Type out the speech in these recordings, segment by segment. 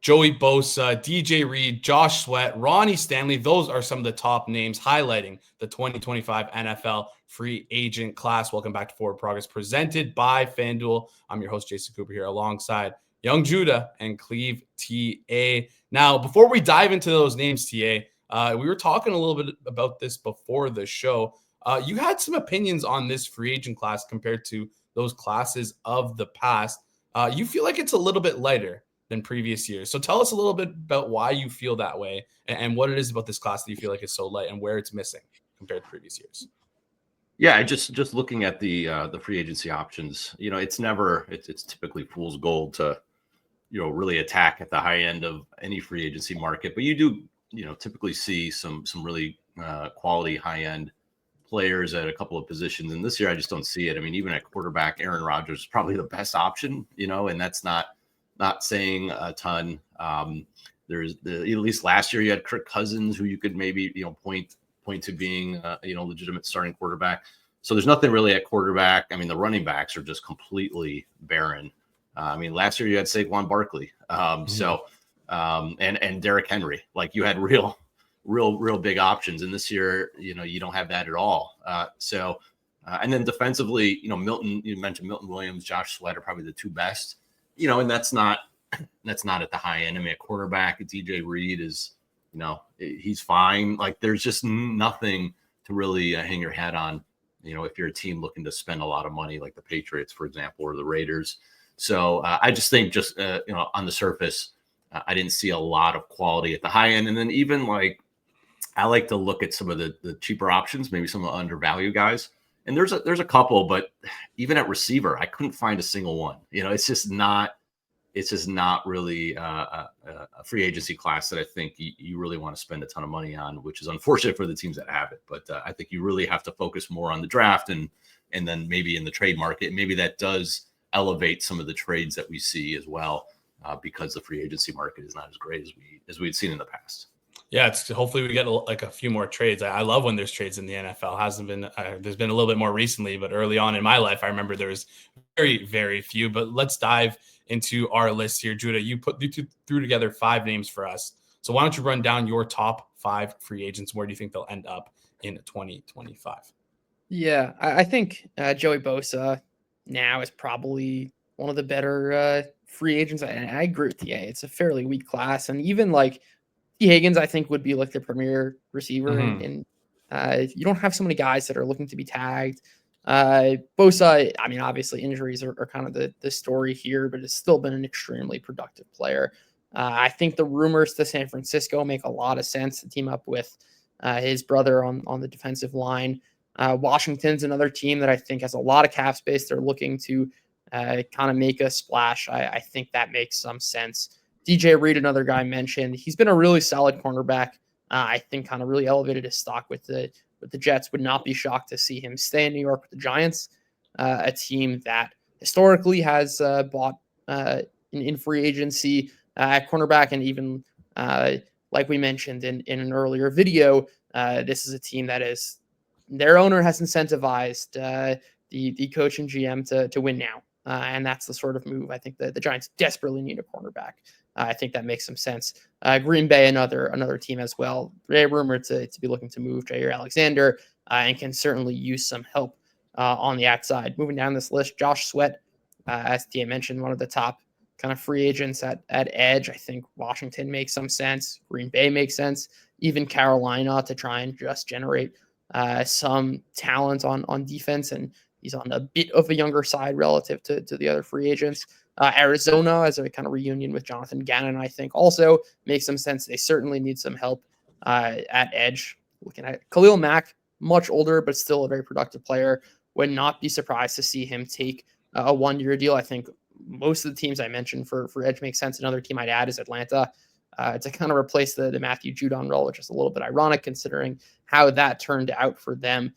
Joey Bosa, DJ Reed, Josh Sweat, Ronnie Stanley. Those are some of the top names highlighting the 2025 NFL free agent class. Welcome back to Forward Progress, presented by Fanduel. I'm your host, Jason Cooper, here alongside Young Judah and Cleve TA. Now, before we dive into those names, TA, we were talking a little bit about this before the show. You had some opinions on this free agent class compared to those classes of the past. You feel like it's a little bit lighter than previous years. So tell us a little bit about why you feel that way and what it is about this class that you feel like is so light and where it's missing compared to previous years. Yeah, just looking at the free agency options, it's typically fool's gold to, really attack at the high end of any free agency market, but you do, typically see some really quality high end players at a couple of positions. And this year, I just don't see it. I mean, even at quarterback, Aaron Rodgers is probably the best option, and that's not saying a ton. There's at least last year you had Kirk Cousins, who you could maybe point to being legitimate starting quarterback. So there's nothing really at quarterback. I mean, the running backs are just completely barren. I mean, last year you had Saquon Barkley, and Derrick Henry. Like, you had real big options, and this year you don't have that at all. And then defensively, Milton. You mentioned Milton Williams, Josh Sweat are probably the two best. And that's not at the high end. I mean, at quarterback, DJ Reed is, he's fine. Like, there's just nothing to really hang your hat on, if you're a team looking to spend a lot of money, like the Patriots, for example, or the Raiders. So I just think on the surface, I didn't see a lot of quality at the high end. And then even I like to look at some of the cheaper options, maybe some of the undervalued guys. And there's a couple, but even at receiver, I couldn't find a single one. It's just not really a free agency class that I think you really want to spend a ton of money on, which is unfortunate for the teams that have it. But I think you really have to focus more on the draft and then maybe in the trade market. Maybe that does elevate some of the trades that we see as well, because the free agency market is not as great as we'd seen in the past. Yeah, hopefully we get like a few more trades. I love when there's trades in the NFL. Hasn't been there's been a little bit more recently, but early on in my life, I remember there was very, very few. But let's dive into our list here, Judah. You threw together 5 names for us. So why don't you run down your top 5 free agents? Where do you think they'll end up in 2025? Yeah, I think Joey Bosa now is probably one of the better free agents. And I agree with TA. It's a fairly weak class, and even like T. Higgins, I think, would be like the premier receiver. And you don't have so many guys that are looking to be tagged. Bosa, I mean, obviously injuries are kind of the story here, but it's still been an extremely productive player. I think the rumors to San Francisco make a lot of sense to team up with his brother on the defensive line. Washington's another team that I think has a lot of cap space. They're looking to kind of make a splash. I think that makes some sense. DJ Reed, another guy mentioned, he's been a really solid cornerback. I think kind of really elevated his stock with the Jets. Would not be shocked to see him stay in New York with the Giants, a team that historically has bought in free agency at cornerback. And even like we mentioned in an earlier video, this is a team that is, their owner has incentivized the coach and GM to win now. And that's the sort of move I think the Giants desperately need a cornerback. I think that makes some sense. Green Bay, another team as well. They're rumored to be looking to move Jair Alexander and can certainly use some help on the outside. Moving down this list, Josh Sweat, as Tia mentioned, one of the top kind of free agents at edge. I think Washington makes some sense. Green Bay makes sense. Even Carolina to try and just generate some talent on defense, and he's on a bit of a younger side relative to the other free agents. Arizona as a kind of reunion with Jonathan Gannon, I think also makes some sense. They certainly need some help at edge. Looking at Khalil Mack, much older, but still a very productive player. Would not be surprised to see him take a 1-year deal. I think most of the teams I mentioned for edge make sense. Another team I'd add is Atlanta to kind of replace the Matthew Judon role, which is a little bit ironic considering how that turned out for them.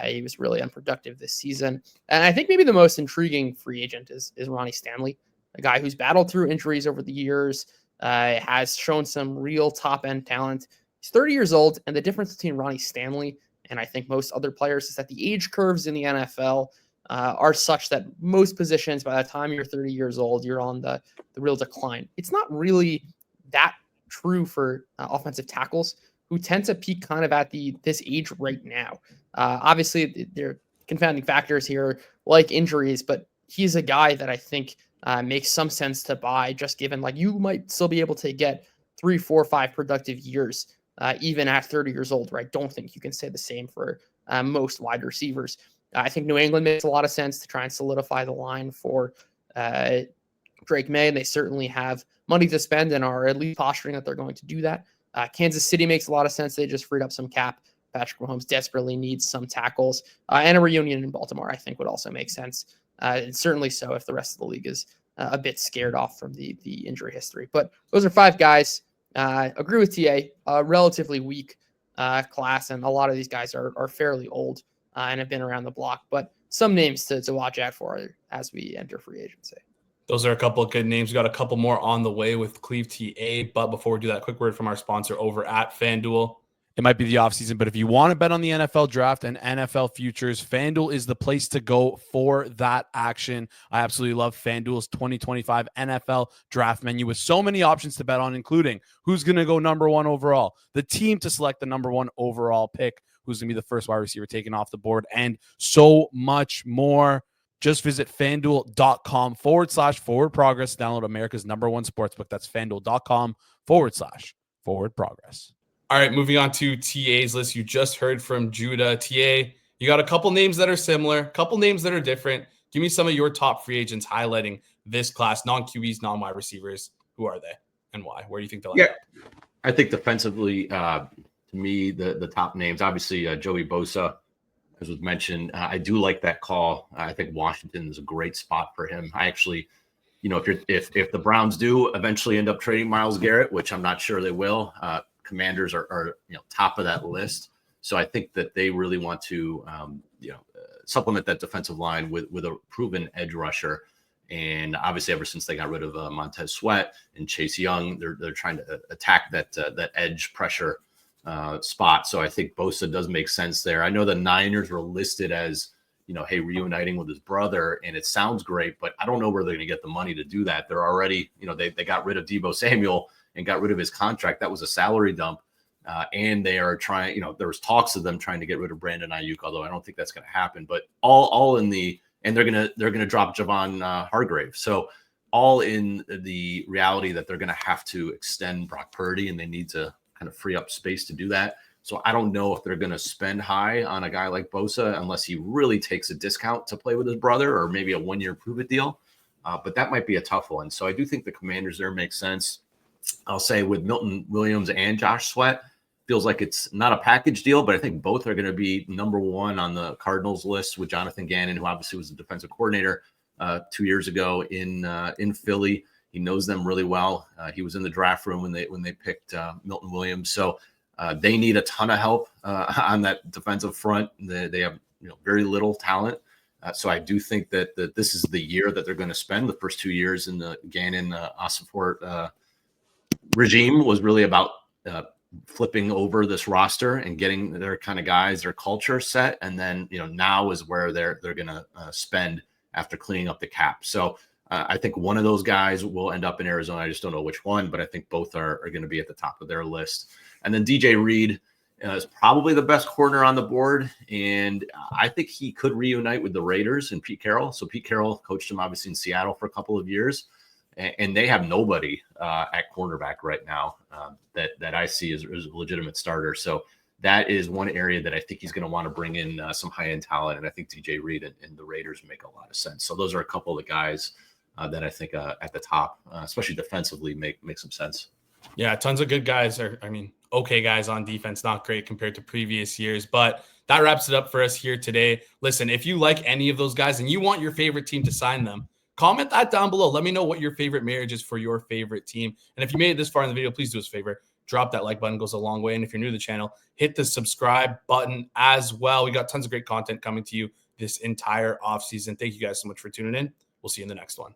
He was really unproductive this season. And I think maybe the most intriguing free agent is Ronnie Stanley, a guy who's battled through injuries over the years, has shown some real top-end talent. He's 30 years old, and the difference between Ronnie Stanley and I think most other players is that the age curves in the NFL are such that most positions, by the time you're 30 years old, you're on the real decline. It's not really that true for offensive tackles who tend to peak kind of at this age right now. Obviously, there are confounding factors here like injuries, but he's a guy that I think makes some sense to buy, just given like you might still be able to get 3, 4, 5 productive years even at 30 years old, right? I don't think you can say the same for most wide receivers. I think New England makes a lot of sense to try and solidify the line for Drake May, and they certainly have money to spend and are at least posturing that they're going to do that. Kansas City makes a lot of sense. They just freed up some cap. Patrick Mahomes desperately needs some tackles, and a reunion in Baltimore, I think, would also make sense. And certainly so if the rest of the league is a bit scared off from the injury history. But those are 5 guys. Agree with TA, a relatively weak class, and a lot of these guys are fairly old and have been around the block. But some names to watch out for as we enter free agency. Those are a couple of good names. We got a couple more on the way with Cleve TA. But before we do that, quick word from our sponsor over at Fanduel. It might be the offseason, but if you want to bet on the NFL draft and NFL futures, Fanduel is the place to go for that action. I absolutely love Fanduel's 2025 NFL draft menu with so many options to bet on, including who's going to go number 1 overall, the team to select the number 1 overall pick, who's going to be the first wide receiver taken off the board, and so much more. Just visit fanduel.com/forward progress. Download America's #1 sportsbook. That's fanduel.com/forward progress. All right, moving on to TA's list. You just heard from Judah. TA, you got a couple names that are similar, a couple names that are different. Give me some of your top free agents highlighting this class, non-QBs, non-wide receivers. Who are they and why? Where do you think they'll end up? I think defensively, to me, the top names, obviously Joey Bosa, as was mentioned. I do like that call. I think Washington is a great spot for him. I actually, if the Browns do eventually end up trading Myles Garrett, which I'm not sure they will, Commanders are top of that list. So I think that they really want to supplement that defensive line with a proven edge rusher. And obviously, ever since they got rid of Montez Sweat and Chase Young, they're trying to attack that edge pressure spot. So I think Bosa does make sense there. I know the Niners were listed as hey, reuniting with his brother, and it sounds great, but I don't know where they're going to get the money to do that. They're already they got rid of Deebo Samuel and got rid of his contract. That was a salary dump. And they are trying, there was talks of them trying to get rid of Brandon Ayuk, although I don't think that's going to happen, but all in and they're going to drop Javon Hargrave. So all in the reality that they're going to have to extend Brock Purdy, and they need to kind of free up space to do that. So I don't know if they're going to spend high on a guy like Bosa unless he really takes a discount to play with his brother, or maybe a 1-year prove-it deal. But that might be a tough one. So I do think the Commanders there make sense. I'll say with Milton Williams and Josh Sweat, feels like it's not a package deal, but I think both are going to be number 1 on the Cardinals list with Jonathan Gannon, who obviously was the defensive coordinator 2 years ago in Philly. He knows them really well. He was in the draft room when they picked Milton Williams. So they need a ton of help on that defensive front. They have very little talent. So I do think that this is the year that they're going to spend. The first 2 years in the Gannon Ossenfort regime was really about flipping over this roster and getting their kind of guys, their culture set. And then, now is where they're going to spend after cleaning up the cap. So I think one of those guys will end up in Arizona. I just don't know which one, but I think both are going to be at the top of their list. And then DJ Reed is probably the best corner on the board. And I think he could reunite with the Raiders and Pete Carroll. So Pete Carroll coached him obviously in Seattle for a couple of years. And they have nobody at cornerback right now that I see as a legitimate starter. So that is one area that I think he's going to want to bring in some high-end talent. And I think DJ Reed and the Raiders make a lot of sense. So those are a couple of the guys that I think at the top, especially defensively, make some sense. Yeah, tons of good guys. Okay guys on defense, not great compared to previous years. But that wraps it up for us here today. Listen, if you like any of those guys and you want your favorite team to sign them, comment that down below. Let me know what your favorite marriage is for your favorite team. And if you made it this far in the video, please do us a favor. Drop that like button, goes a long way. And if you're new to the channel, hit the subscribe button as well. We got tons of great content coming to you this entire offseason. Thank you guys so much for tuning in. We'll see you in the next one.